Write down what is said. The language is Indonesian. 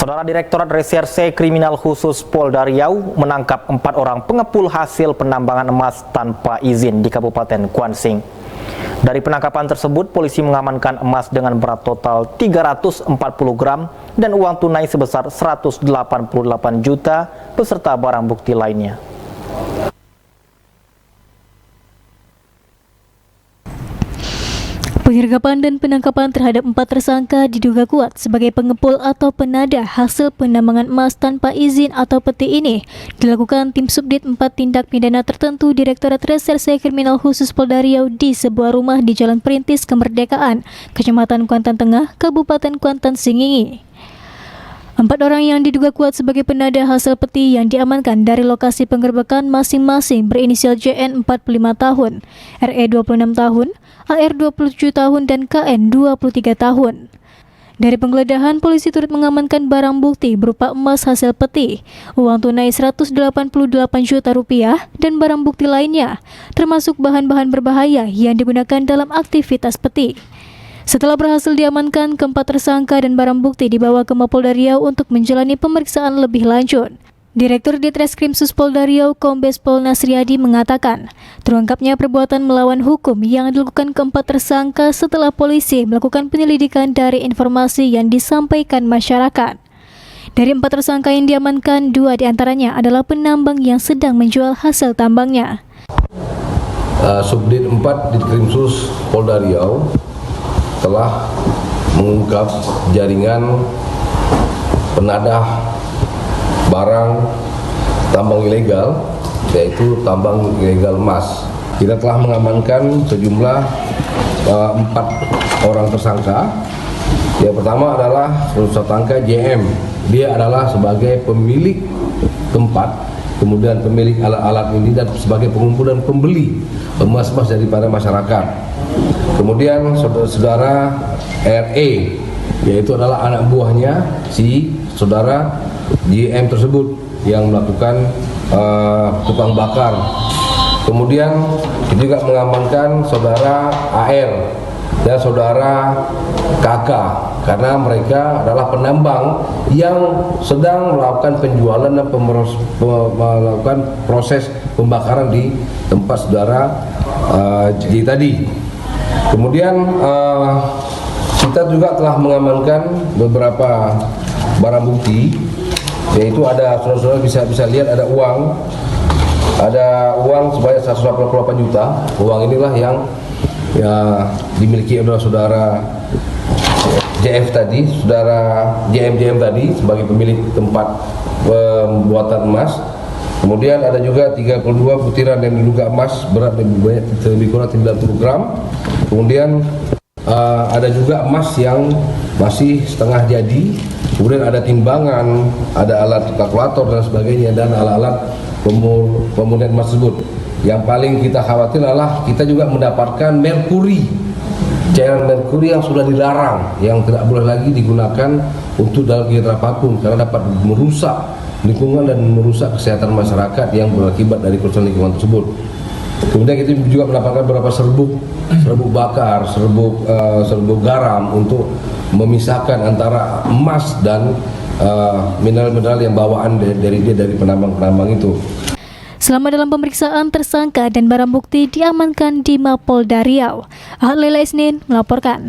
Saudara Direktorat Reserse Kriminal Khusus Polda Riau menangkap 4 orang pengepul hasil penambangan emas tanpa izin di Kabupaten Kuansing. Dari penangkapan tersebut, polisi mengamankan emas dengan berat total 340 gram dan uang tunai sebesar 188 juta beserta barang bukti lainnya. Penyergapan dan penangkapan terhadap 4 tersangka diduga kuat sebagai pengepul atau penada hasil penambangan emas tanpa izin atau peti ini dilakukan tim Subdit 4 Tindak Pidana Tertentu Direktorat Reserse Kriminal Khusus Polda Riau di sebuah rumah di Jalan Perintis Kemerdekaan, Kecamatan Kuantan Tengah, Kabupaten Kuantan Singingi. 4 orang yang diduga kuat sebagai penada hasil peti yang diamankan dari lokasi penggerbekan masing-masing berinisial JN 45 tahun, RE 26 tahun, AR 27 tahun, dan KN 23 tahun. Dari penggeledahan, polisi turut mengamankan barang bukti berupa emas hasil peti, uang tunai 188 juta rupiah, dan barang bukti lainnya, termasuk bahan-bahan berbahaya yang digunakan dalam aktivitas peti. Setelah berhasil diamankan, keempat tersangka dan barang bukti dibawa ke Mapolda Riau untuk menjalani pemeriksaan lebih lanjut. Direktur Ditreskrim Polda Riau Kombes Pol Nasriadi mengatakan, terungkapnya perbuatan melawan hukum yang dilakukan keempat tersangka setelah polisi melakukan penyelidikan dari informasi yang disampaikan masyarakat. Dari 4 tersangka yang diamankan, 2 diantaranya adalah penambang yang sedang menjual hasil tambangnya. Subdit 4 Ditreskrim Polda Riau telah mengungkap jaringan penadah barang tambang ilegal, yaitu tambang ilegal emas. Kita telah mengamankan sejumlah 4 orang tersangka. Yang pertama adalah tersangka JM. Dia adalah sebagai pemilik tempat, kemudian pemilik alat-alat ini, dan sebagai pengumpul dan pembeli emas-emas daripada masyarakat. Kemudian saudara RE, yaitu adalah anak buahnya si saudara JM tersebut yang melakukan tukang bakar. Kemudian kita juga mengamankan saudara AR dan saudara KK, karena mereka adalah penambang yang sedang melakukan penjualan dan melakukan proses pembakaran di tempat saudara J tadi. Kemudian kita juga telah mengamankan beberapa barang bukti, yaitu ada, saudara-saudara bisa lihat, ada uang sebanyak 188 juta. Uang inilah yang dimiliki oleh saudara JF tadi, saudara JM tadi sebagai pemilik tempat pembuatan emas. Kemudian ada juga 32 butiran yang diduga emas berat lebih kurang 90 gram. Kemudian ada juga emas yang masih setengah jadi. Kemudian ada timbangan, ada alat kalkulator dan sebagainya, dan alat-alat pemurnian emas tersebut. Yang paling kita khawatir adalah kita juga mendapatkan merkuri, cairan merkuri yang sudah dilarang, yang tidak boleh lagi digunakan untuk dalam kegiatan apapun karena dapat merusak lingkungan dan merusak kesehatan masyarakat yang berakibat dari kerusakan lingkungan tersebut. Kemudian kita juga mendapatkan beberapa serbuk bakar, serbuk garam untuk memisahkan antara emas dan mineral-mineral yang bawaan dari penambang-penambang itu. Selama dalam pemeriksaan, tersangka dan barang bukti diamankan di Mapolda Riau. Ahad Lela Isnin melaporkan.